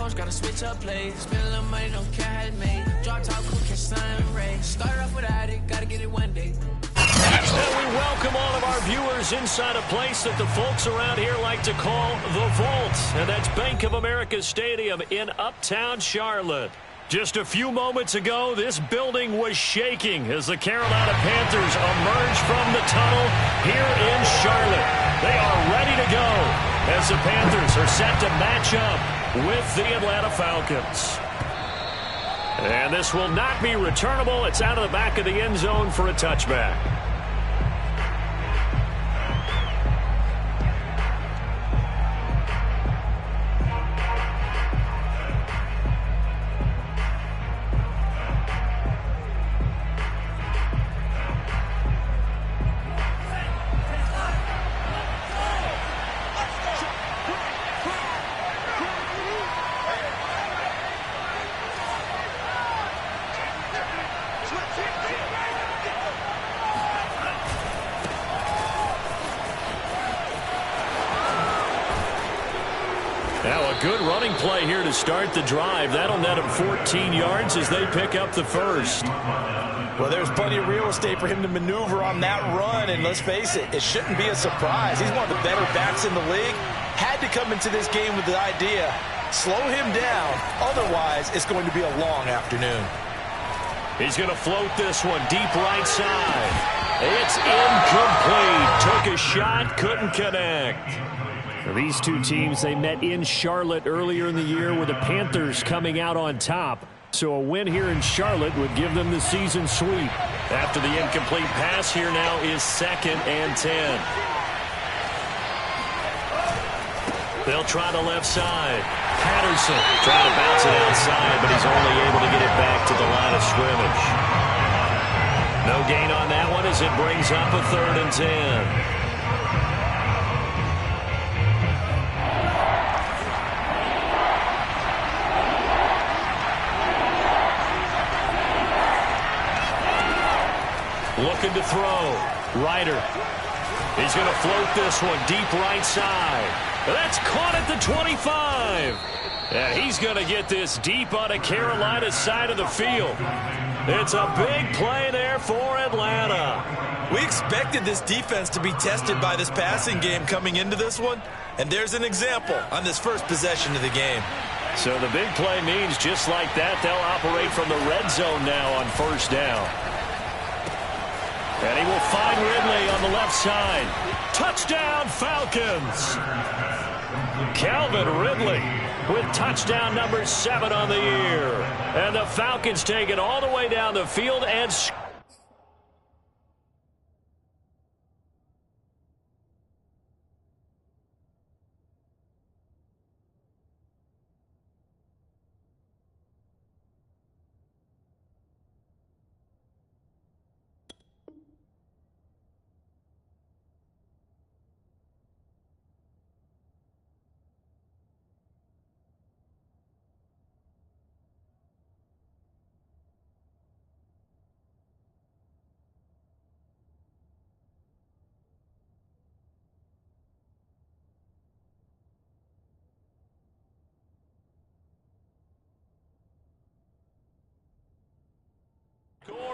coach, gotta switch up plays. Spend a little money, no care made. Drop top, cool, catch sun ray. Start off without it, gotta get it one day. And we welcome all of our viewers inside a place that the folks around here like to call the Vault. And that's Bank of America Stadium in Uptown Charlotte. Just a few moments ago, this building was shaking as the Carolina Panthers emerged from the tunnel here in Charlotte. They are ready to go as the Panthers are set to match up with the Atlanta Falcons. And this will not be returnable. It's out of the back of the end zone for a touchback. Good running play here to start the drive. That'll net him 14 yards as they pick up the first. Well, there's plenty of real estate for him to maneuver on that run, and let's face it, it shouldn't be a surprise. He's one of the better backs in the league. Had to come into this game with the idea, slow him down, otherwise it's going to be a long afternoon. He's going to float this one deep right side. It's incomplete. Took a shot, couldn't connect. These two teams, they met in Charlotte earlier in the year with the Panthers coming out on top. So a win here in Charlotte would give them the season sweep. After the incomplete pass, here now is 2nd and 10. They'll try the left side. Patterson trying to bounce it outside, but he's only able to get it back to the line of scrimmage. No gain on that one as it brings up a 3rd and 10. Looking to throw. Ryder. He's going to float this one deep right side. That's caught at the 25. And he's going to get this deep on a Carolina side of the field. It's a big play there for Atlanta. We expected this defense to be tested by this passing game coming into this one. And there's an example on this first possession of the game. So the big play means just like that, they'll operate from the red zone now on 1st down. And he will find Ridley on the left side. Touchdown, Falcons! Calvin Ridley with touchdown number 7 on the year. And the Falcons take it all the way down the field and score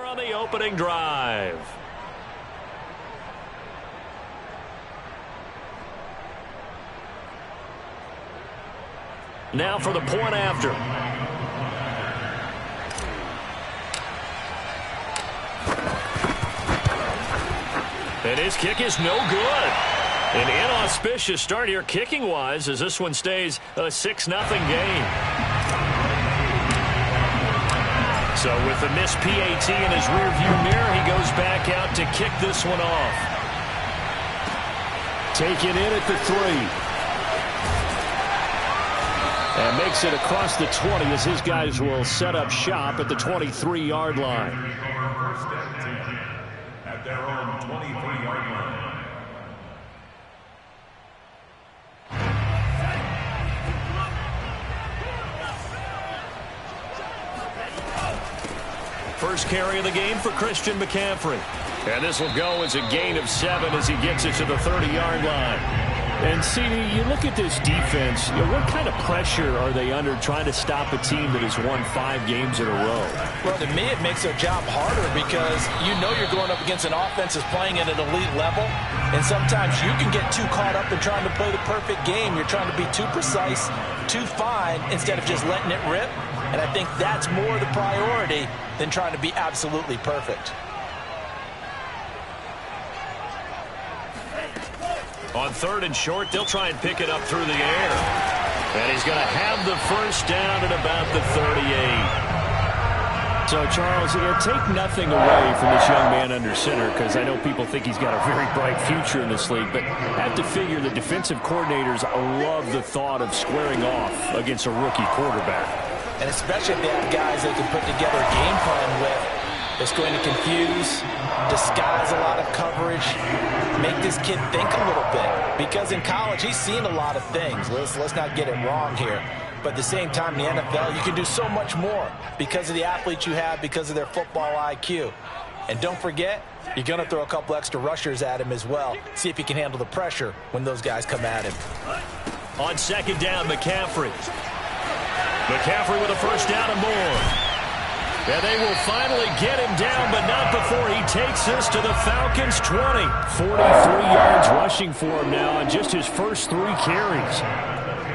on the opening drive. Now for the point after. And his kick is no good. An inauspicious start here kicking-wise as this one stays a 6-0 game. So with the missed PAT in his rearview mirror, he goes back out to kick this one off. Taken in at the 3. And makes it across the 20 as his guys will set up shop at the 23-yard line. At their own 23-yard line. First carry of the game for Christian McCaffrey. And this will go as a gain of 7 as he gets it to the 30-yard line. And, CD, you look at this defense, what kind of pressure are they under trying to stop a team that has won 5 games in a row? Well, to me, it makes their job harder because you know you're going up against an offense that's playing at an elite level, and sometimes you can get too caught up in trying to play the perfect game. You're trying to be too precise, too fine, instead of just letting it rip. And I think that's more the priority than trying to be absolutely perfect. On 3rd and short, they'll try and pick it up through the air. And he's going to have the first down at about the 38. So, Charles, take nothing away from this young man under center, because I know people think he's got a very bright future in this league, but I have to figure the defensive coordinators love the thought of squaring off against a rookie quarterback. And especially if they have guys they can put together a game plan with that's going to confuse, disguise a lot of coverage, make this kid think a little bit. Because in college, he's seen a lot of things. Let's not get it wrong here. But at the same time, in the NFL, you can do so much more because of the athletes you have, because of their football IQ. And don't forget, you're going to throw a couple extra rushers at him as well. See if he can handle the pressure when those guys come at him. On 2nd down, McCaffrey. McCaffrey with a first down and more. And they will finally get him down, but not before he takes this to the Falcons' 20. 43 yards rushing for him now on just his first 3 carries.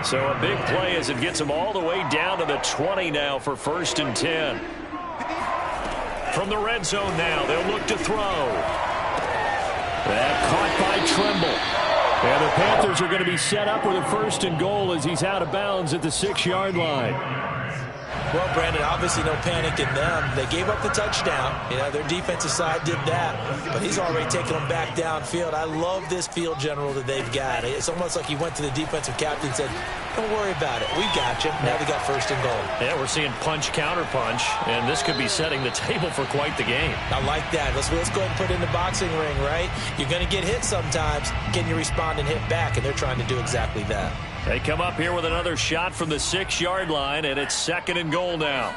So a big play as it gets him all the way down to the 20 now for 1st and 10. From the red zone now, they'll look to throw. That caught by Tremble. And the Panthers are going to be set up with a 1st and goal as he's out of bounds at the 6-yard line. Well, Brandon, obviously no panic in them. They gave up the touchdown. You know, their defensive side did that. But he's already taking them back downfield. I love this field general that they've got. It's almost like he went to the defensive captain and said, don't worry about it. We got you. Now they got 1st and goal. Yeah, we're seeing punch, counter punch, and this could be setting the table for quite the game. I like that. Let's go ahead and put it in the boxing ring, right? You're going to get hit sometimes. Can you respond and hit back? And they're trying to do exactly that. They come up here with another shot from the 6-yard line, and it's 2nd and goal now.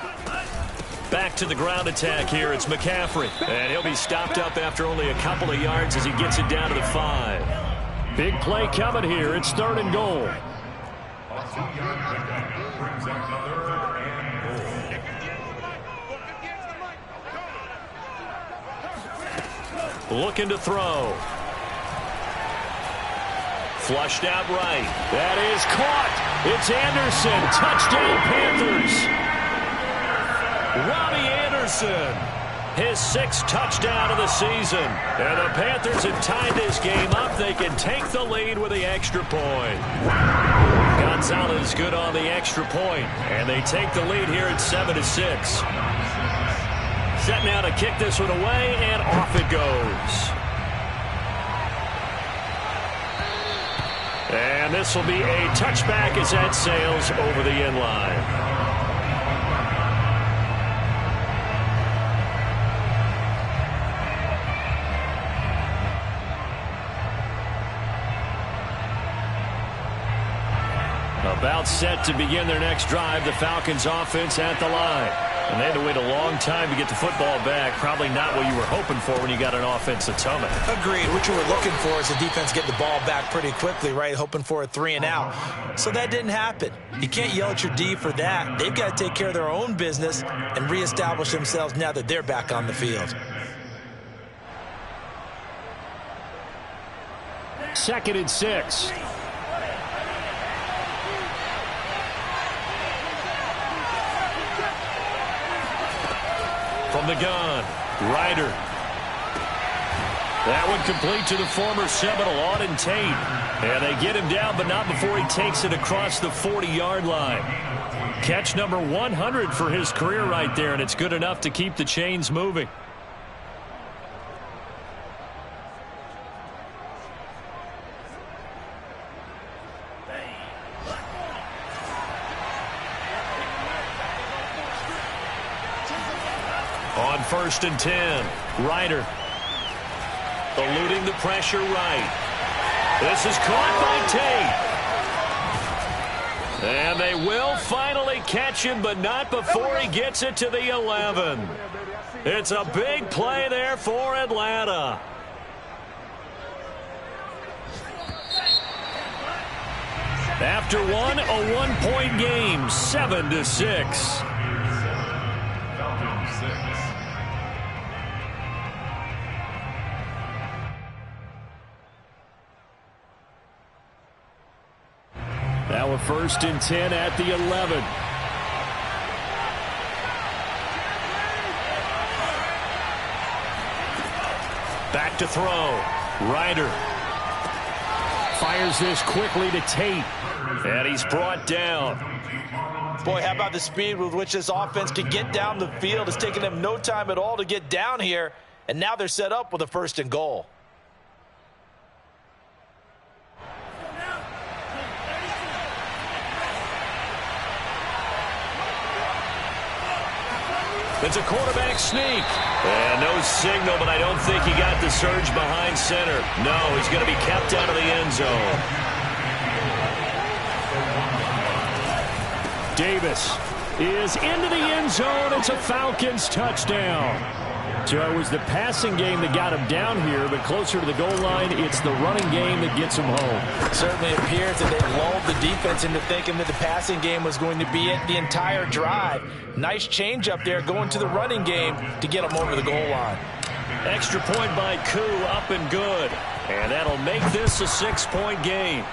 Back to the ground attack here. It's McCaffrey. And he'll be stopped up after only a couple of yards as he gets it down to the 5. Big play coming here. It's 3rd and goal. A 2-yard pickup brings up the 3rd and goal. Looking to throw. Flushed out right. That is caught. It's Anderson. Touchdown, Panthers. Robbie Anderson. His 6th touchdown of the season. And the Panthers have tied this game up. They can take the lead with the extra point. Gonzalez good on the extra point. And they take the lead here at 7-6. Set now to kick this one away, and off it goes. And this will be a touchback as that sails over the end line. About set to begin their next drive, the Falcons offense at the line. And they had to wait a long time to get the football back. Probably not what you were hoping for when you got an offense that's humming. Agreed. What you were looking for is the defense get the ball back pretty quickly, right? Hoping for a 3 and out. So that didn't happen. You can't yell at your D for that. They've got to take care of their own business and reestablish themselves now that they're back on the field. 2nd and 6. From the gun, Ryder. That one complete to the former Seminole, Auden Tate. And they get him down, but not before he takes it across the 40-yard line. Catch number 100 for his career right there, and it's good enough to keep the chains moving. On 1st and 10, Ryder eluding the pressure right. This is caught by Tate. And they will finally catch him, but not before he gets it to the 11. It's a big play there for Atlanta. After one, a one-point game, 7-6. Falcon 6. Now a 1st and 10 at the 11. Back to throw. Ryder fires this quickly to Tate. And he's brought down. Boy, how about the speed with which this offense can get down the field? It's taken them no time at all to get down here. And now they're set up with a 1st and goal. It's a quarterback sneak. And no signal, but I don't think he got the surge behind center. No, he's going to be kept out of the end zone. Davis is into the end zone. It's a Falcons touchdown. So it was the passing game that got him down here, but closer to the goal line, it's the running game that gets him home. Certainly appears that they lulled the defense into thinking that the passing game was going to be it the entire drive. Nice change up there going to the running game to get them over the goal line. Extra point by Koo, up and good. And that'll make this a 6-point game.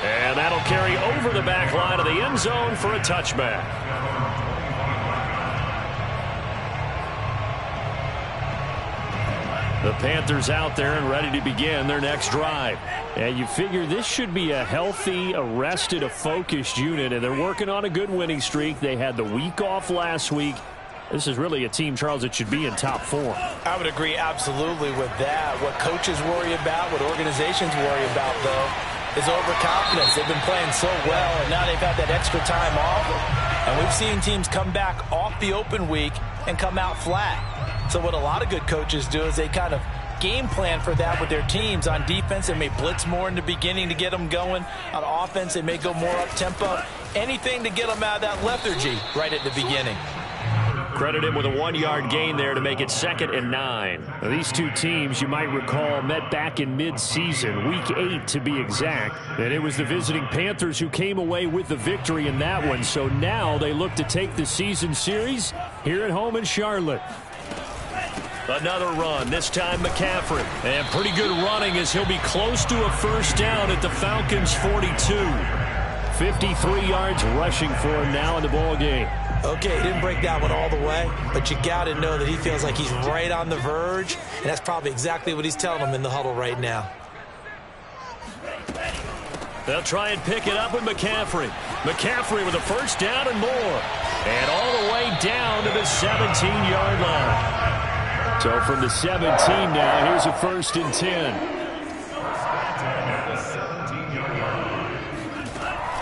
And that'll carry over the back line of the end zone for a touchback. The Panthers out there and ready to begin their next drive. And you figure this should be a healthy, a rested, a focused unit, and they're working on a good winning streak. They had the week off last week. This is really a team, Charles, that should be in top 4. I would agree absolutely with that. What coaches worry about, what organizations worry about, though, is overconfidence. They've been playing so well, and now they've had that extra time off. And we've seen teams come back off the open week and come out flat. So what a lot of good coaches do is they kind of game plan for that with their teams. On defense, they may blitz more in the beginning to get them going. On offense, they may go more up-tempo. Anything to get them out of that lethargy right at the beginning. Credit him with a 1-yard gain there to make it 2nd and 9. Now, these two teams, you might recall, met back in mid-season, week 8 to be exact. And it was the visiting Panthers who came away with the victory in that one. So now they look to take the season series here at home in Charlotte. Another run, this time McCaffrey. And pretty good running as he'll be close to a 1st down at the Falcons' 42. 53 yards rushing for him now in the ball game. Okay, he didn't break that one all the way, but you got to know that he feels like he's right on the verge, and that's probably exactly what he's telling them in the huddle right now. They'll try and pick it up with McCaffrey. McCaffrey with a 1st down and more. And all the way down to the 17-yard line. So from the 17 now, here's a 1st and 10.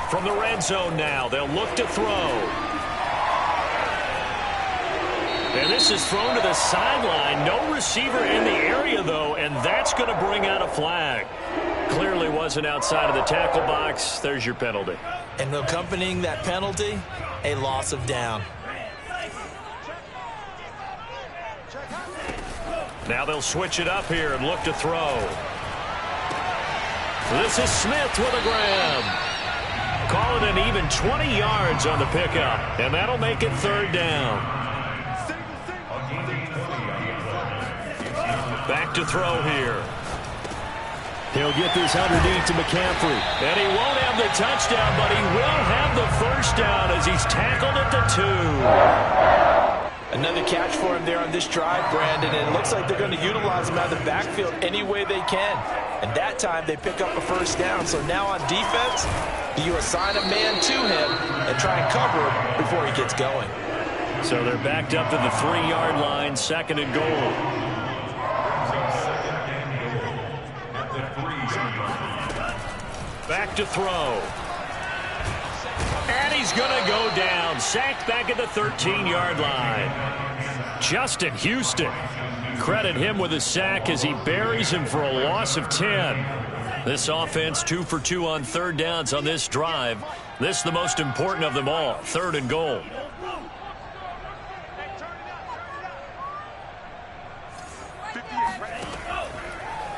From the red zone now, they'll look to throw. And this is thrown to the sideline. No receiver in the area, though, and that's going to bring out a flag. Clearly wasn't outside of the tackle box. There's your penalty. And accompanying that penalty, a loss of down. Now they'll switch it up here and look to throw. This is Smith with a grab. Call it an even 20 yards on the pickup, and that'll make it 3rd down. Back to throw here. He'll get this underneath to McCaffrey. And he won't have the touchdown, but he will have the 1st down as he's tackled at the 2. Another catch for him there on this drive, Brandon, and it looks like they're going to utilize him out of the backfield any way they can. And that time they pick up a 1st down. So now on defense, you assign a man to him and try and cover him before he gets going. So they're backed up to the 3-yard line, 2nd and goal. Back to throw. And he's going to go down. Sacked back at the 13-yard line. Justin Houston. Credit him with a sack as he buries him for a loss of 10. This offense 2 for 2 on 3rd downs on this drive. This is the most important of them all. 3rd and goal.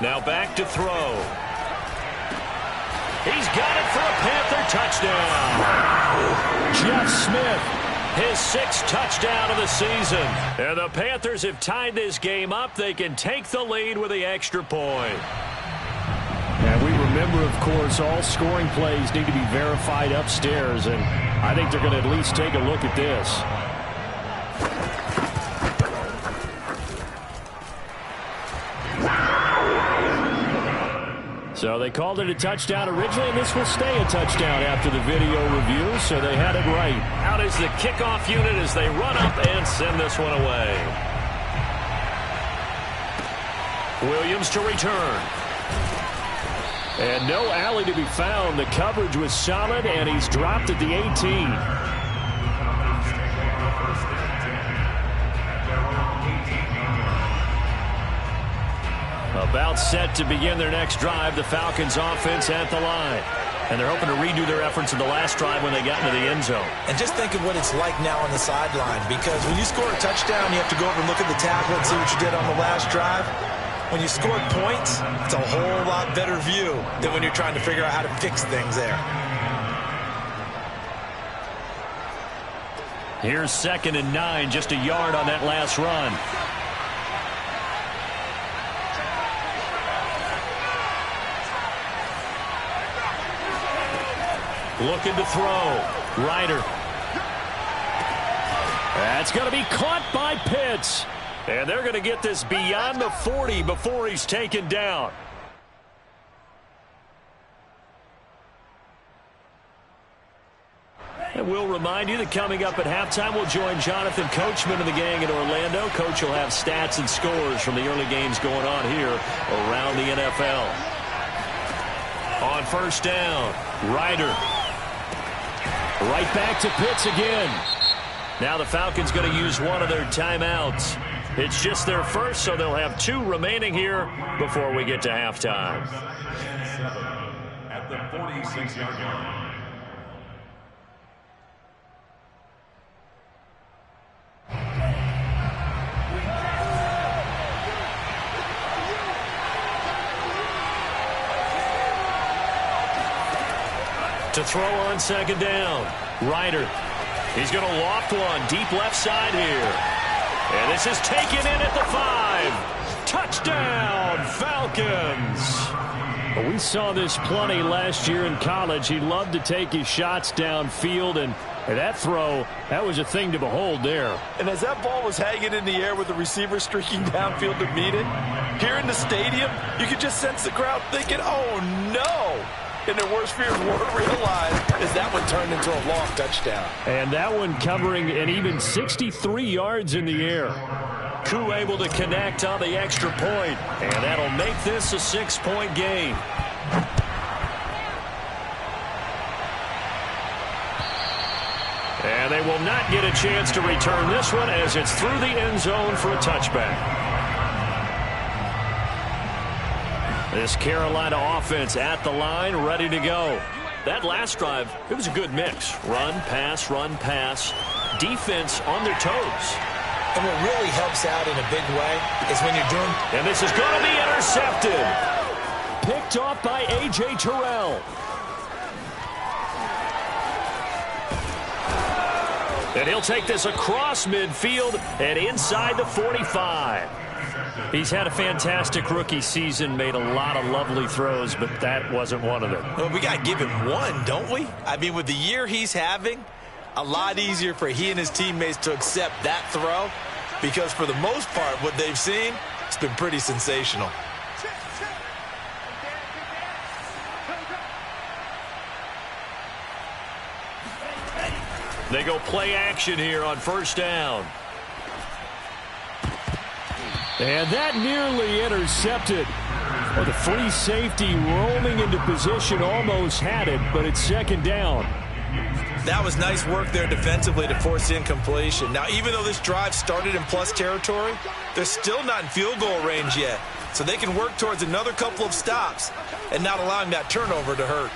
Now back to throw. He's got it for a Panther touchdown. Jeff Smith, his 6th touchdown of the season. And the Panthers have tied this game up. They can take the lead with the extra point. And we remember, of course, all scoring plays need to be verified upstairs, and I think they're going to at least take a look at this. So they called it a touchdown originally, and this will stay a touchdown after the video review, so they had it right. Out is the kickoff unit as they run up and send this one away. Williams to return. And no alley to be found. The coverage was solid, and he's dropped at the 18. About set to begin their next drive, the Falcons offense at the line. And they're hoping to redo their efforts in the last drive when they got into the end zone. And just think of what it's like now on the sideline, because when you score a touchdown, you have to go over and look at the tablet and see what you did on the last drive. When you scored points, it's a whole lot better view than when you're trying to figure out how to fix things there. Here's 2nd and 9, just a yard on that last run. Looking to throw. Ryder. That's going to be caught by Pitts. And they're going to get this beyond the 40 before he's taken down. And we'll remind you that coming up at halftime, we'll join Jonathan Coachman and the gang in Orlando. Coach will have stats and scores from the early games going on here around the NFL. On 1st down, Ryder. Right back to Pitts again. Now the Falcons going to use one of their timeouts. It's just their first, so they'll have 2 remaining here before we get to halftime. At the 46-yard line. To throw on 2nd down, Ryder. He's going to loft one deep left side here. And this is taken in at the 5. Touchdown, Falcons. Well, we saw this plenty last year in college. He loved to take his shots downfield, and that throw, that was a thing to behold there. And as that ball was hanging in the air with the receiver streaking downfield to meet it, here in the stadium, you could just sense the crowd thinking, oh, no. And their worst fears weren't realized as that one turned into a long touchdown. And that one covering an even 63 yards in the air. Koo able to connect on the extra point, and that'll make this a 6-point game. And they will not get a chance to return this one as it's through the end zone for a touchback. This Carolina offense at the line, ready to go. That last drive, it was a good mix. Run, pass, defense on their toes. And what really helps out in a big way is when you're doing... And this is going to be intercepted. Picked off by A.J. Terrell. And he'll take this across midfield and inside the 45. He's had a fantastic rookie season, made a lot of lovely throws, but that wasn't one of them. Well, we got to give him one, don't we? I mean, with the year he's having, a lot easier for he and his teammates to accept that throw, because for the most part, what they've seen, it's been pretty sensational. They go play action here on 1st down. And that nearly intercepted. Well, the free safety roaming into position almost had it, but it's 2nd down. That was nice work there defensively to force incompletion. Now, even though this drive started in plus territory, they're still not in field goal range yet. So they can work towards another couple of stops and not allowing that turnover to hurt.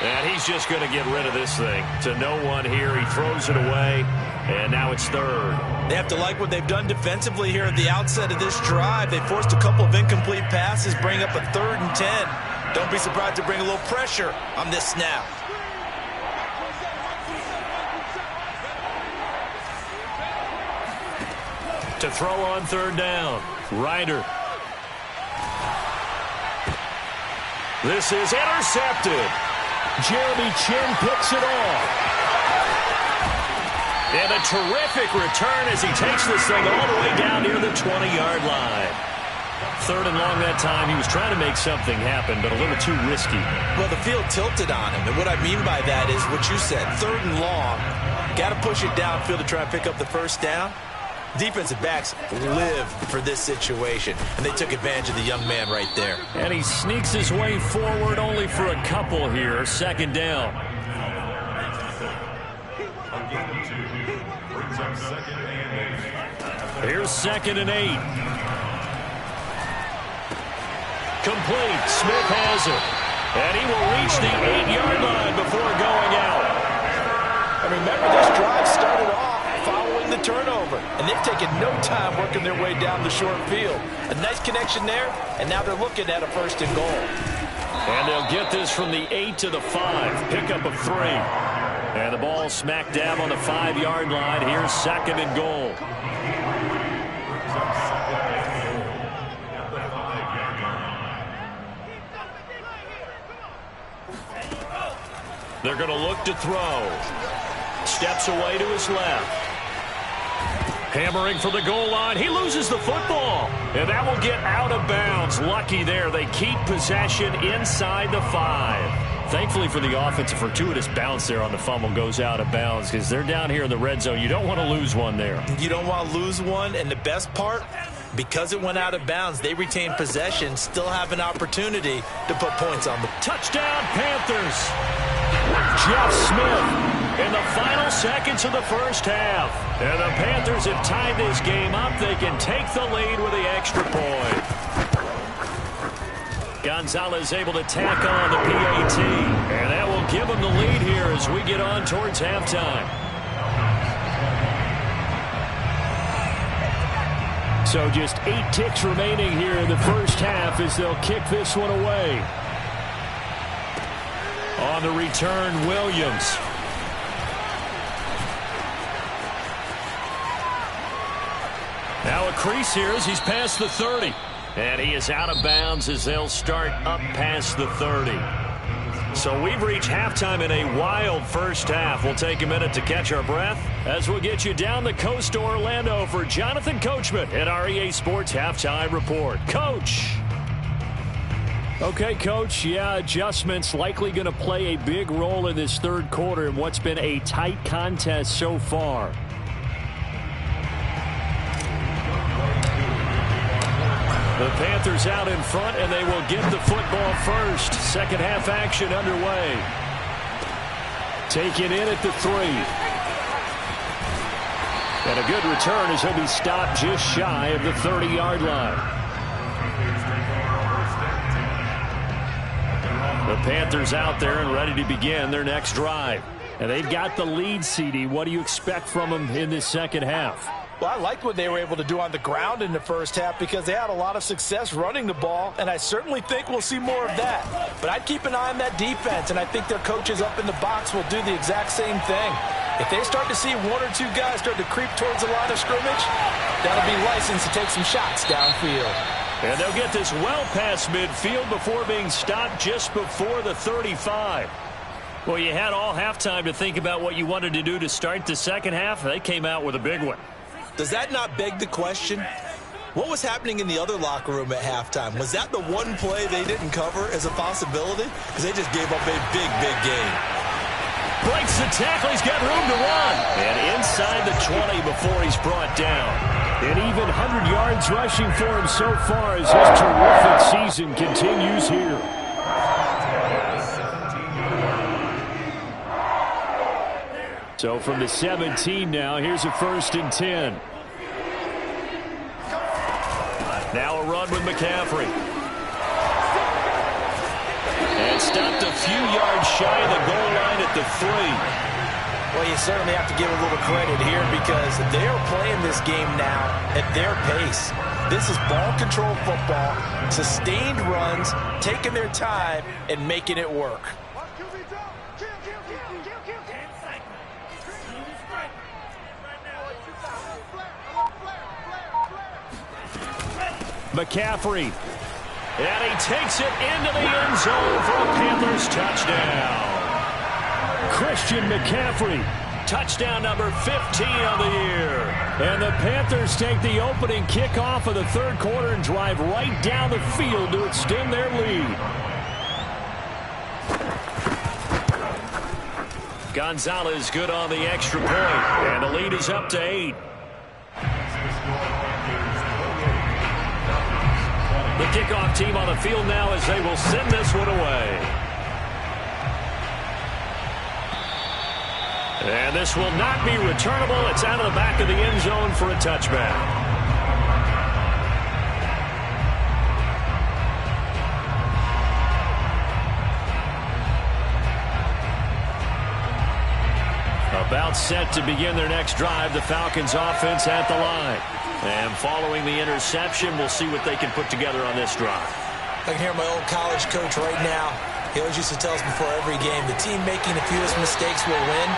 And he's just going to get rid of this thing. To no one here. He throws it away, and now it's 3rd. They have to like what they've done defensively here at the outset of this drive. They forced a couple of incomplete passes, bring up a 3rd and 10. Don't be surprised to bring a little pressure on this snap. To throw on third down, Ryder. This is intercepted. Jeremy Chin picks it off. And a terrific return as he takes this thing all the way down near the 20-yard line. Third and long that time. He was trying to make something happen, but a little too risky. Well, the field tilted on him, and what I mean by that is what you said. Third and long, got to push it downfield to try and pick up the first down. Defensive backs live for this situation, and they took advantage of the young man right there. And he sneaks his way forward only for a couple here. Second down. Here's 2nd and 8. Complete. Smith has it. And he will reach the 8-yard line before going out. And remember, this drive started off following the turnover, and they've taken no time working their way down the short field. A nice connection there, and now they're looking at a 1st and goal. And they'll get this from the 8 to the 5. Pickup of 3. And the ball smack dab on the 5-yard line. Here's 2nd and goal. They're going to look to throw. Steps away to his left. Hammering for the goal line. He loses the football. And that will get out of bounds. Lucky there. They keep possession inside the 5. Thankfully for the offense, a fortuitous bounce there on the fumble goes out of bounds because they're down here in the red zone. You don't want to lose one there. You don't want to lose one, and the best part, because it went out of bounds, they retain possession, still have an opportunity to put points on the touchdown Panthers. Jeff Smith in the final seconds of the first half. And the Panthers have tied this game up. They can take the lead with the extra point. Gonzalez able to tack on the PAT. And that will give them the lead here as we get on towards halftime. So just 8 ticks remaining here in the first half as they'll kick this one away. On the return, Williams. Now a crease here as he's past the 30. And he is out of bounds as they'll start up past the 30. So we've reached halftime in a wild first half. We'll take a minute to catch our breath as we'll get you down the coast to Orlando for Jonathan Coachman at our EA Sports Halftime Report. Coach. Okay, Coach, yeah, adjustments likely going to play a big role in this third quarter in what's been a tight contest so far. The Panthers out in front, and they will get the football first. Second half action underway. Taken in at the 3. And a good return as he'll be stopped just shy of the 30-yard line. The Panthers out there and ready to begin their next drive. And they've got the lead, CD. What do you expect from them in this second half? Well, I liked what they were able to do on the ground in the first half because they had a lot of success running the ball, and I certainly think we'll see more of that. But I'd keep an eye on that defense, and I think their coaches up in the box will do the exact same thing. If they start to see 1 or 2 guys start to creep towards the line of scrimmage, that'll be licensed to take some shots downfield. And they'll get this well past midfield before being stopped just before the 35. Well, you had all halftime to think about what you wanted to do to start the second half. They came out with a big one. Does that not beg the question? What was happening in the other locker room at halftime? Was that the one play they didn't cover as a possibility? Because they just gave up a big, big game. Breaks the tackle. He's got room to run. And inside the 20 before he's brought down. And even 100 yards rushing for him so far as his terrific season continues here. So from the 17 now, here's a 1st and 10. Now a run with McCaffrey. And stopped a few yards shy of the goal line at the 3. Well, you certainly have to give a little credit here because they are playing this game now at their pace. This is ball control football, sustained runs, taking their time, and making it work. McCaffrey. And he takes it into the end zone for a Panthers touchdown. Christian McCaffrey. Touchdown number 15 on the year. And the Panthers take the opening kickoff of the third quarter and drive right down the field to extend their lead. Gonzalez good on the extra point. And the lead is up to 8. The kickoff team on the field now as they will send this one away. And this will not be returnable. It's out of the back of the end zone for a touchback. About set to begin their next drive, the Falcons offense at the line. And following the interception, we'll see what they can put together on this drive. I can hear my old college coach right now. He always used to tell us before every game, the team making the fewest mistakes will win.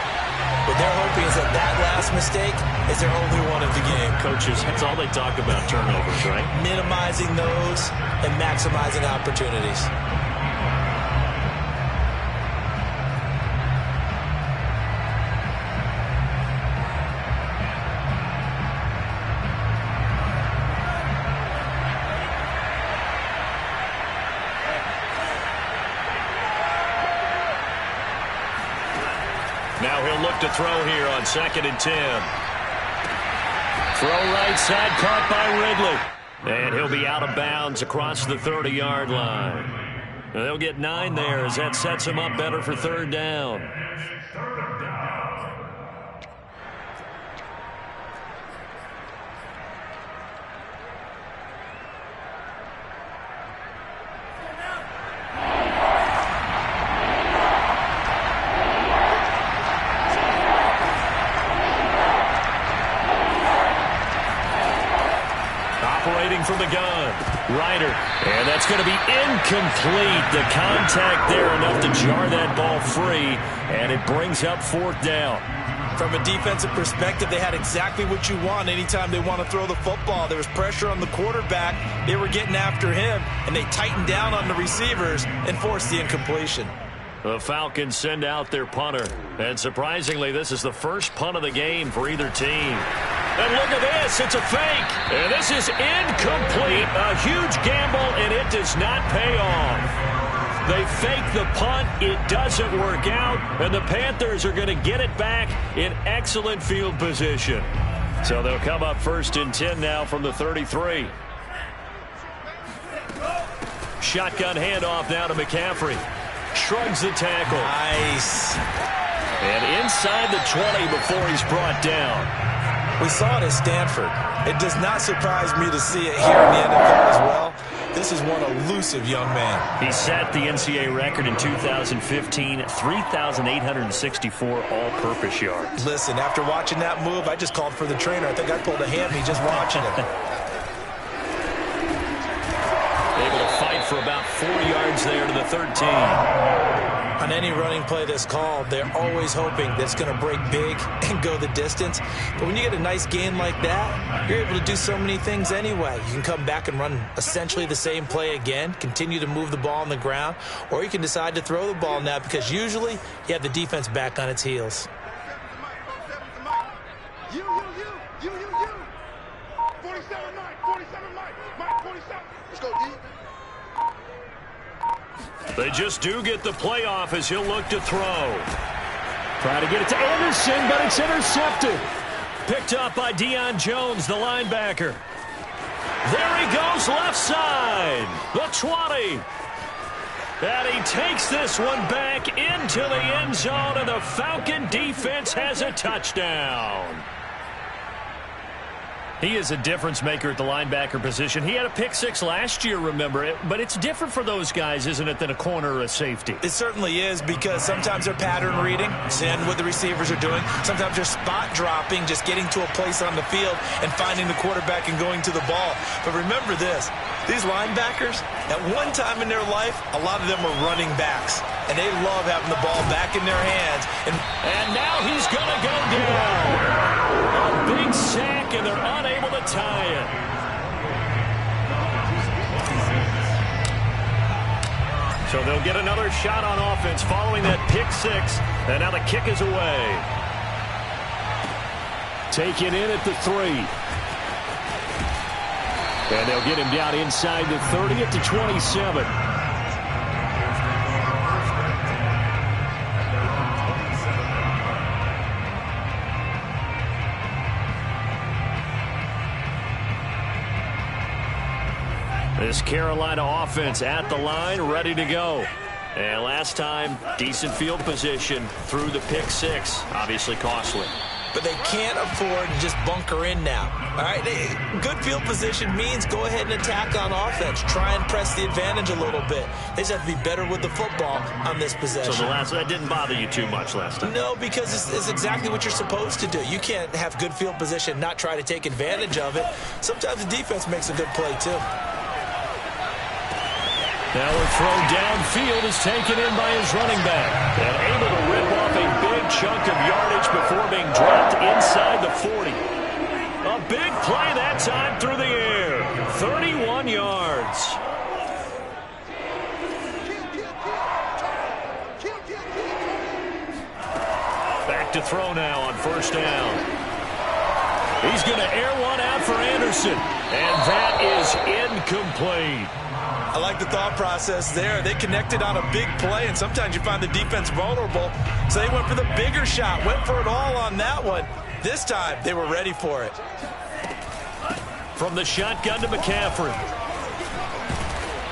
What they're hoping is that that last mistake is their only one of the game. Coaches, that's all they talk about, turnovers, right? Minimizing those and maximizing opportunities. Now he'll look to throw here on 2nd and 10. Throw right side, caught by Ridley. And he'll be out of bounds across the 30-yard line. And they'll get 9 there as that sets him up better for 3rd down. From the gun, Ryder, and that's going to be incomplete. The contact there enough to jar that ball free, and it brings up 4th down. From a defensive perspective, they had exactly what you want anytime they want to throw the football. There was pressure on the quarterback. They were getting after him, and they tightened down on the receivers and forced the incompletion. The Falcons send out their punter, and surprisingly, this is the first punt of the game for either team. And look at this, it's a fake, and this is incomplete. A huge gamble, and it does not pay off. They fake the punt, it doesn't work out, and the Panthers are going to get it back in excellent field position. So they'll come up 1st and 10 now from the 33. Shotgun handoff now to McCaffrey. Shrugs the tackle. Nice. And inside the 20 before he's brought down. We saw it at Stanford. It does not surprise me to see it here in the NFL as well. This is one elusive young man. He set the NCAA record in 2015, 3,864 all-purpose yards. Listen, after watching that move, I just called for the trainer. I think I pulled a hammy just watching it. Able to fight for about 4 yards there to the 13. On any running play that's called, they're always hoping that it's going to break big and go the distance. But when you get a nice gain like that, you're able to do so many things anyway. You can come back and run essentially the same play again, continue to move the ball on the ground, or you can decide to throw the ball now because usually you have the defense back on its heels. You. 47 Mike, 47. Let's go, D. They just do get the playoff as he'll look to throw. Trying to get it to Anderson, but it's intercepted. Picked up by Deion Jones, the linebacker. There he goes, left side. The 20. And he takes this one back into the end zone, and the Falcon defense has a touchdown. He is a difference maker at the linebacker position. He had a pick six last year, remember it, but it's different for those guys, isn't it, than a corner or a safety? It certainly is, because sometimes they're pattern reading, seeing what the receivers are doing. Sometimes they're spot dropping, just getting to a place on the field and finding the quarterback and going to the ball. But remember this, these linebackers, at one time in their life, a lot of them were running backs, and they love having the ball back in their hands. And now he's going to go down. A big sack, and they're unable to tie it. So they'll get another shot on offense following that pick six. And now the kick is away. Taken in at the 3. And they'll get him down inside the 30 at the 27. This Carolina offense at the line, ready to go. And last time, decent field position through the pick six. Obviously costly. But they can't afford to just bunker in now. All right, good field position means go ahead and attack on offense. Try and press the advantage a little bit. They just have to be better with the football on this possession. So that didn't bother you too much last time? No, because it's exactly what you're supposed to do. You can't have good field position and not try to take advantage of it. Sometimes the defense makes a good play, too. Now a throw downfield is taken in by his running back. And able to rip off a big chunk of yardage before being dropped inside the 40. A big play that time through the air. 31 yards. Back to throw now on first down. He's going to air one out for Anderson. And that is incomplete. I like the thought process there. They connected on a big play, and sometimes you find the defense vulnerable. So they went for the bigger shot, went for it all on that one. This time, they were ready for it. From the shotgun to McCaffrey.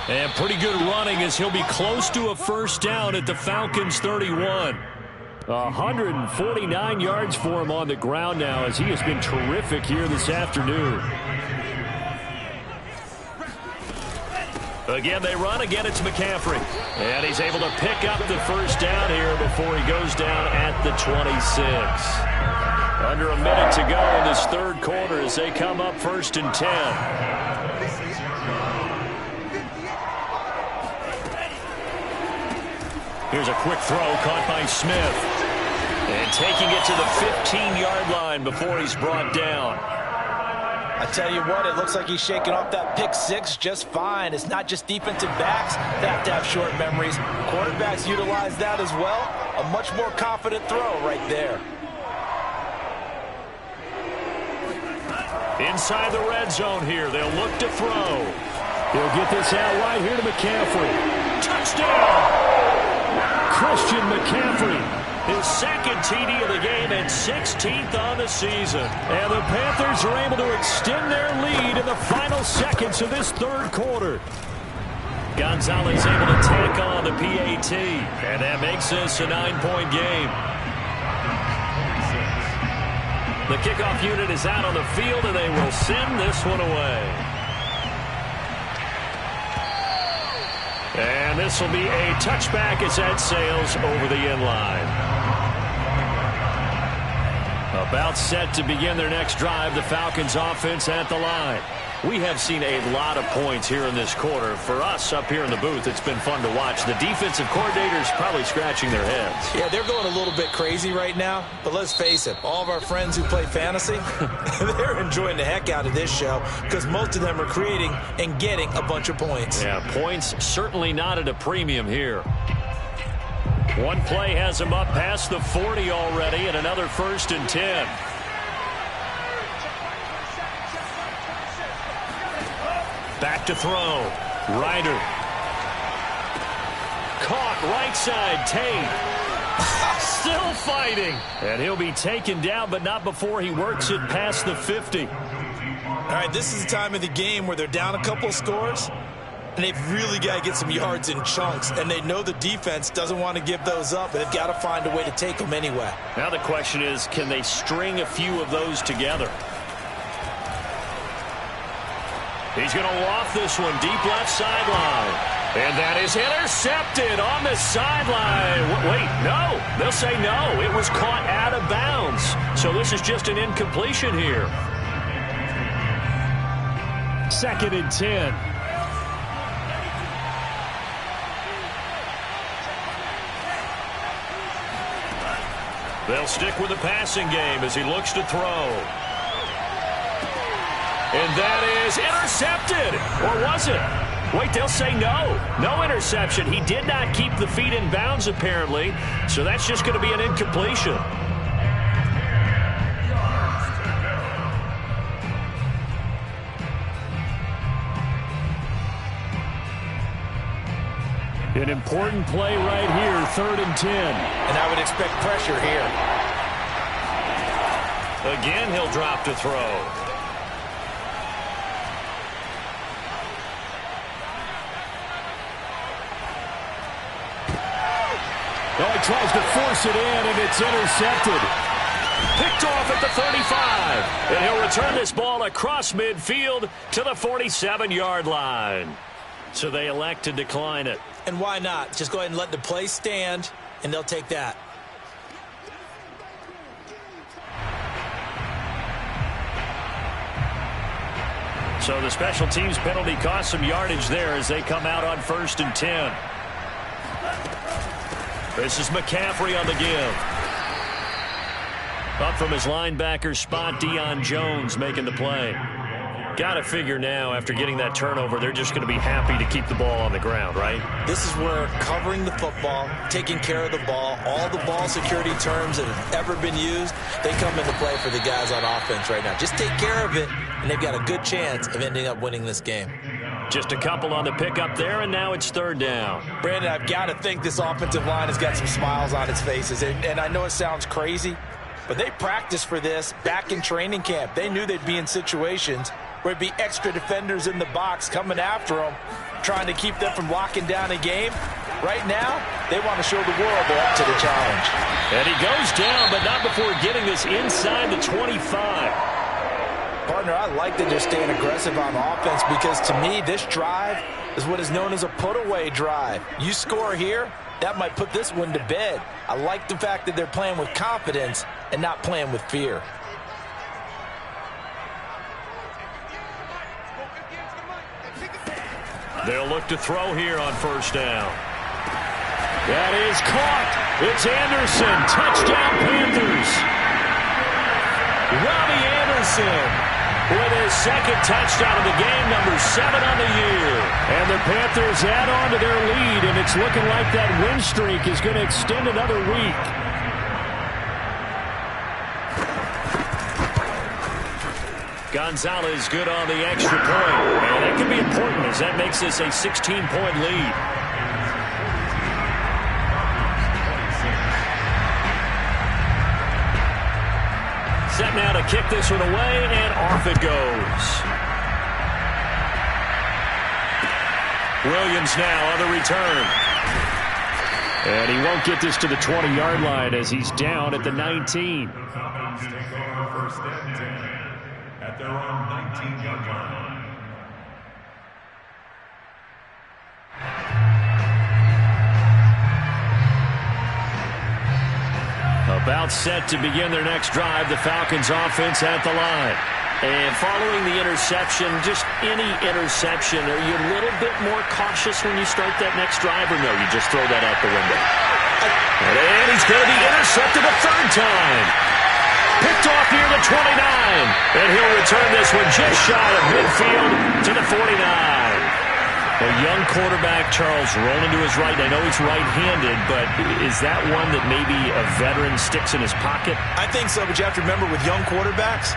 And pretty good running as he'll be close to a first down at the Falcons' 31. 149 yards for him on the ground now as he has been terrific here this afternoon. Again, they run. Again, it's McCaffrey. And he's able to pick up the first down here before he goes down at the 26. Under a minute to go in this third quarter as they come up first and 10. Here's a quick throw caught by Smith. And taking it to the 15-yard line before he's brought down. I tell you what, it looks like he's shaking off that pick six just fine. It's not just defensive backs that have to have short memories. Quarterbacks utilize that as well. A much more confident throw right there. Inside the red zone here, they'll look to throw. He'll get this out right here to McCaffrey. Touchdown! Christian McCaffrey, his second TD of the game and 16th on the season. And the Panthers are able to extend their lead in the final seconds of this third quarter. Gonzalez able to tack on the PAT, and that makes this a 9-point game. The kickoff unit is out on the field, and they will send this one away. And this will be a touchback as that sails over the end line. About set to begin their next drive, the Falcons offense at the line. We have seen a lot of points here in this quarter. For us up here in the booth, it's been fun to watch. The defensive coordinators probably scratching their heads. Yeah, they're going a little bit crazy right now. But let's face it, all of our friends who play fantasy, they're enjoying the heck out of this show because most of them are creating and getting a bunch of points. Yeah, points certainly not at a premium here. One play has them up past the 40 already and another first and 10. Back to throw. Ryder. Caught right side. Tate. Still fighting. And he'll be taken down, but not before he works it past the 50. All right, this is the time of the game where they're down a couple of scores, and they've really got to get some yards in chunks, and they know the defense doesn't want to give those up, and they've got to find a way to take them anyway. Now the question is, can they string a few of those together? He's going to loft this one deep left sideline. And that is intercepted on the sideline. Wait, no. They'll say no. It was caught out of bounds. So this is just an incompletion here. 2nd and 10. They'll stick with the passing game as he looks to throw. And that is intercepted. Or was it? Wait, they'll say no. No interception. He did not keep the feet in bounds, apparently. So that's just going to be an incompletion. An important play right here, 3rd and 10. And I would expect pressure here. Again, he'll drop to throw. Oh, he tries to force it in, and it's intercepted. Picked off at the 35. And he'll return this ball across midfield to the 47-yard line. So they elect to decline it. And why not? Just go ahead and let the play stand, and they'll take that. So the special teams penalty cost some yardage there as they come out on 1st and 10. This is McCaffrey on the give. Up from his linebacker spot, Deion Jones making the play. Got to figure now, after getting that turnover, they're just going to be happy to keep the ball on the ground, right? This is where covering the football, taking care of the ball, all the ball security terms that have ever been used, they come into play for the guys on offense right now. Just take care of it, and they've got a good chance of ending up winning this game. Just a couple on the pickup there, and now it's 3rd down. Brandon, I've got to think this offensive line has got some smiles on its faces. And I know it sounds crazy, but they practiced for this back in training camp. They knew they'd be in situations where there'd be extra defenders in the box coming after them, trying to keep them from locking down a game. Right now, they want to show the world they're up to the challenge. And he goes down, but not before getting this inside the 25. Partner, I like that they're staying aggressive on offense because, to me, this drive is what is known as a put-away drive. You score here, that might put this one to bed. I like the fact that they're playing with confidence and not playing with fear. They'll look to throw here on 1st down. That is caught. It's Anderson. Touchdown, Panthers. Robbie Anderson with his 2nd touchdown of the game, number 7 on the year. And the Panthers add on to their lead, and it's looking like that win streak is going to extend another week. Gonzalez good on the extra point. And that could be important as that makes this a 16-point lead. Set now to kick this one away, and off it goes. Williams now on the return. And he won't get this to the 20-yard line as he's down at the 19. Falcons take over 1st and 10 at their own 19-yard line. About set to begin their next drive, the Falcons offense at the line. And following the interception, just any interception, are you a little bit more cautious when you start that next drive, or no, you just throw that out the window? And he's going to be intercepted a 3rd time. Picked off near the 29. And he'll return this one just shy of midfield to the 49. A young quarterback, Charles, rolling to his right. I know he's right-handed, but is that one that maybe a veteran sticks in his pocket? I think so, but you have to remember with young quarterbacks,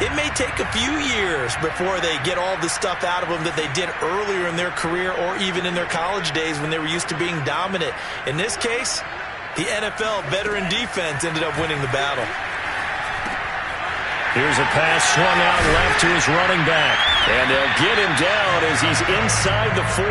it may take a few years before they get all the stuff out of them that they did earlier in their career or even in their college days when they were used to being dominant. In this case, the NFL veteran defense ended up winning the battle. Here's a pass swung out left to his running back. And they'll get him down as he's inside the 40.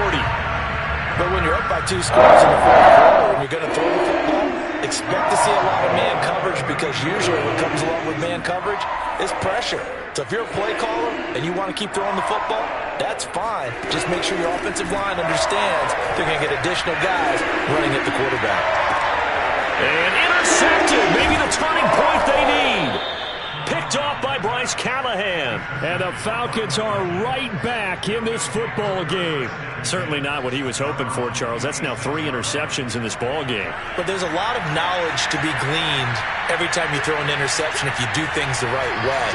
But when you're up by 2 scores in the 4th quarter and you're going to throw the football, expect to see a lot of man coverage because usually what comes along with man coverage is pressure. So if you're a play caller and you want to keep throwing the football, that's fine. Just make sure your offensive line understands they're going to get additional guys running at the quarterback. And intercepted. Maybe the turning point they need. Picked off by Bryce Callahan. And the Falcons are right back in this football game. Certainly not what he was hoping for, Charles. That's now 3 interceptions in this ball game. But there's a lot of knowledge to be gleaned every time you throw an interception if you do things the right way.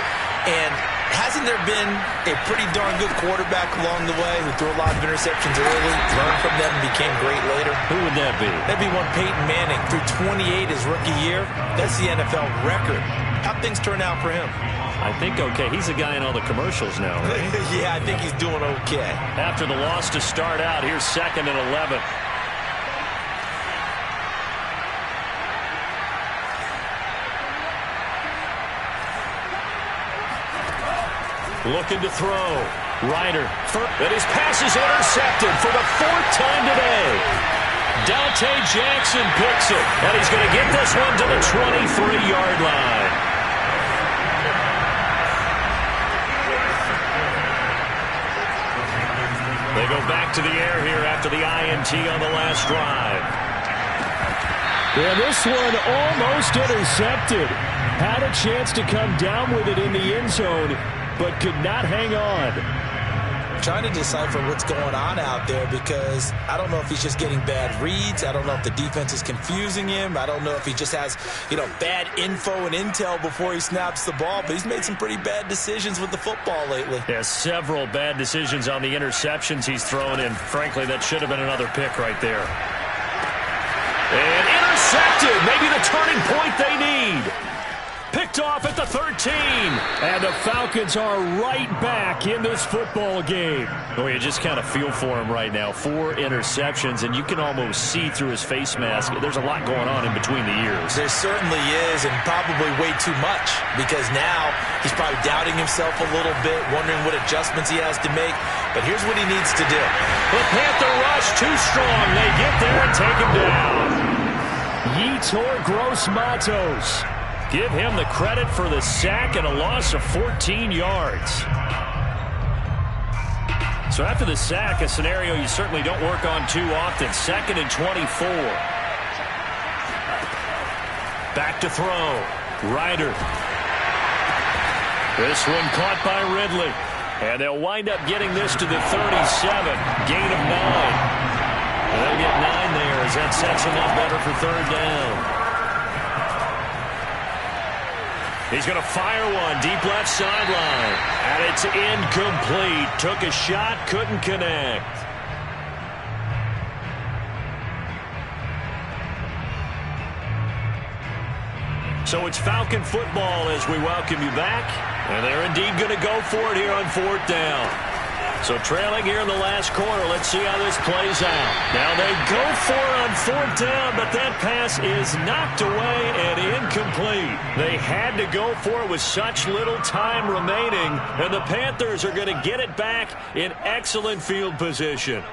And hasn't there been a pretty darn good quarterback along the way who threw a lot of interceptions early, learned from them, and became great later? Who would that be? That'd be one Peyton Manning. Threw 28 his rookie year. That's the NFL record. How'd things turn out for him? I think okay. He's a guy in all the commercials now, right? Yeah, I think he's doing okay. After the loss to start out, here's 2nd and 11. Looking to throw. Ryder. And his pass is intercepted for the 4th time today. Dante Jackson picks it. And he's going to get this one to the 23-yard line. They go back to the air here after the INT on the last drive. Yeah, this one almost intercepted. Had a chance to come down with it in the end zone, but could not hang on. Trying to decipher what's going on out there because I don't know if he's just getting bad reads. I don't know if the defense is confusing him. I don't know if he just has, bad info and intel before he snaps the ball. But he's made some pretty bad decisions with the football lately. Yeah, several bad decisions on the interceptions he's thrown in. Frankly, that should have been another pick right there. And intercepted. Maybe the turning point they need. Picked off at the 13. And the Falcons are right back in this football game. Oh, you just kind of feel for him right now. 4 interceptions, and you can almost see through his face mask. There's a lot going on in between the ears. There certainly is, and probably way too much, because now he's probably doubting himself a little bit, wondering what adjustments he has to make. But here's what he needs to do. The Panther rush too strong. They get there and take him down. Yetur Gross-Matos. Give him the credit for the sack and a loss of 14 yards. So after the sack, a scenario you certainly don't work on too often. 2nd and 24. Back to throw. Ryder. This one caught by Ridley. And they'll wind up getting this to the 37. Gain of 9. And they'll get 9 there as that sets him up better for 3rd down. He's going to fire one deep left sideline. And it's incomplete. Took a shot, couldn't connect. So it's Falcon football as we welcome you back. And they're indeed going to go for it here on 4th down. So trailing here in the last quarter. Let's see how this plays out. Now they go for it on 4th down, but that pass is knocked away and incomplete. They had to go for it with such little time remaining, and the Panthers are going to get it back in excellent field position.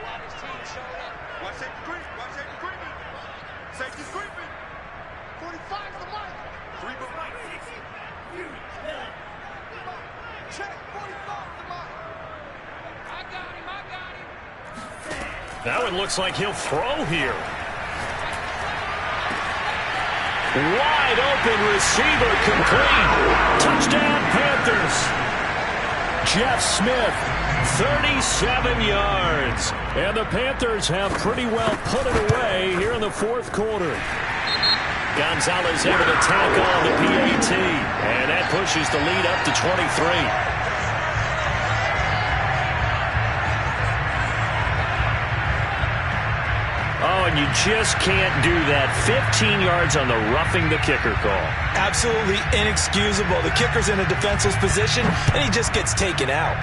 Now it looks like he'll throw here. Wide open receiver complete. Touchdown Panthers. Jeff Smith, 37 yards. And the Panthers have pretty well put it away here in the 4th quarter. Gonzalez able to tackle on the PAT. And that pushes the lead up to 23. Oh, and you just can't do that. 15 yards on the roughing the kicker call. Absolutely inexcusable. The kicker's in a defenseless position, and he just gets taken out.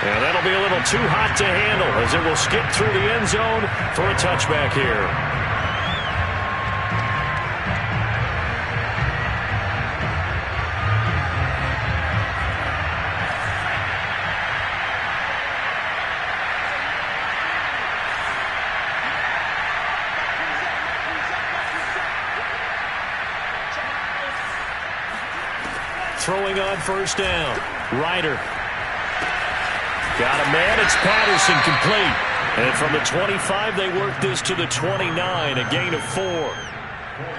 And that'll be a little too hot to handle as it will skip through the end zone for a touchback here. throwing on first down. Ryder. Got a man. It's Patterson, complete. And from the 25, they work this to the 29, a gain of 4.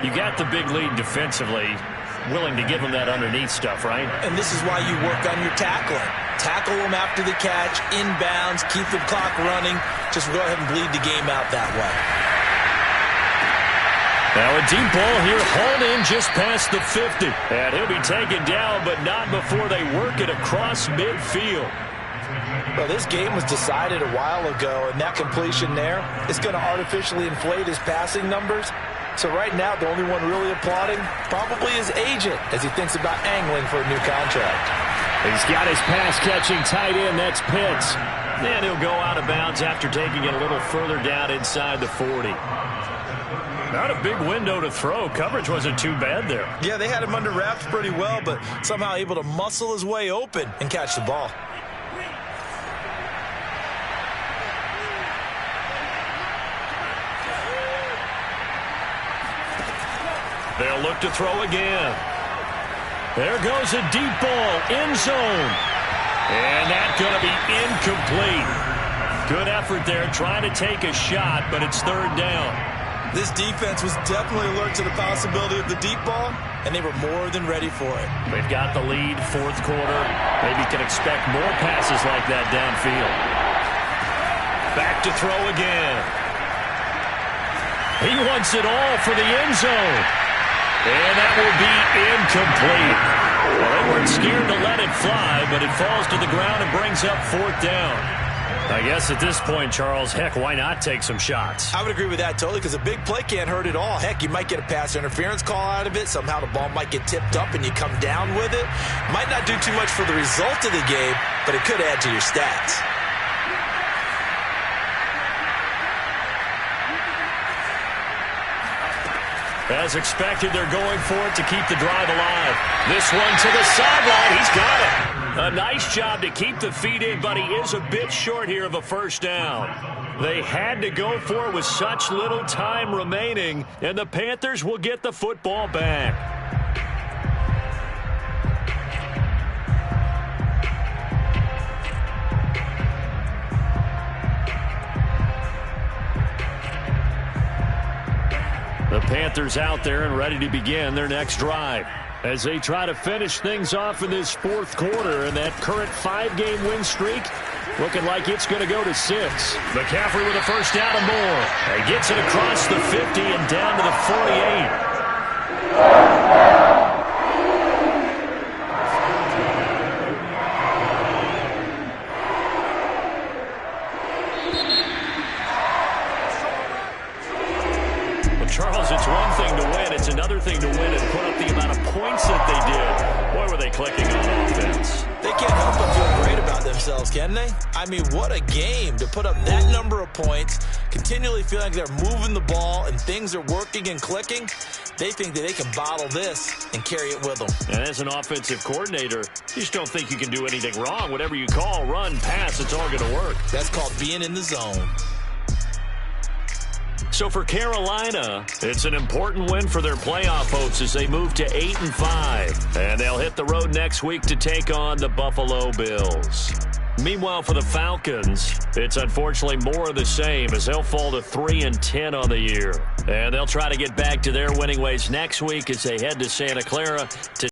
You got the big lead defensively. Willing to give them that underneath stuff, right? And this is why you work on your tackling. Tackle them after the catch, inbounds, keep the clock running. Just go ahead and bleed the game out that way. Now a deep ball here, hauled in just past the 50. And he'll be taken down, but not before they work it across midfield. Well, this game was decided a while ago, and that completion there is going to artificially inflate his passing numbers. So right now, the only one really applauding probably his agent as he thinks about angling for a new contract. He's got his pass-catching tight end. That's Pitts. And he'll go out of bounds after taking it a little further down inside the 40. Not a big window to throw. Coverage wasn't too bad there. Yeah, they had him under wraps pretty well, but somehow able to muscle his way open and catch the ball. They'll look to throw again. There goes a deep ball, end zone. And that's going to be incomplete. Good effort there, trying to take a shot, but it's third down. This defense was definitely alert to the possibility of the deep ball, and they were more than ready for it. They've got the lead, fourth quarter. Maybe can expect more passes like that downfield. Back to throw again. He wants it all for the end zone. And that will be incomplete. Well, they weren't scared to let it fly, but it falls to the ground and brings up fourth down. I guess at this point, Charles, heck, why not take some shots? I would agree with that totally, because a big play can't hurt at all. Heck, you might get a pass interference call out of it. Somehow the ball might get tipped up and you come down with it. Might not do too much for the result of the game, but it could add to your stats. As expected, they're going for it to keep the drive alive. This one to the sideline. He's got it. A nice job to keep the feet in, but he is a bit short here of a first down. They had to go for it with such little time remaining, and the Panthers will get the football back. The Panthers out there and ready to begin their next drive as they try to finish things off in this fourth quarter, and that current 5-game win streak looking like it's going to go to 6. McCaffrey with a first down and more. He gets it across the 50 and down to the 48. Charles, it's one thing to win. It's another thing to win and put up the amount of points that they did. Boy, were they clicking on offense. They can't help but feel great about themselves, can they? I mean, what a game to put up that number of points, continually feel like they're moving the ball and things are working and clicking. They think that they can bottle this and carry it with them. And as an offensive coordinator, you just don't think you can do anything wrong. Whatever you call, run, pass, it's all going to work. That's called being in the zone. So for Carolina, it's an important win for their playoff hopes as they move to 8-5. And they'll hit the road next week to take on the Buffalo Bills. Meanwhile, for the Falcons, it's unfortunately more of the same as they'll fall to 3-10 on the year. And they'll try to get back to their winning ways next week as they head to Santa Clara to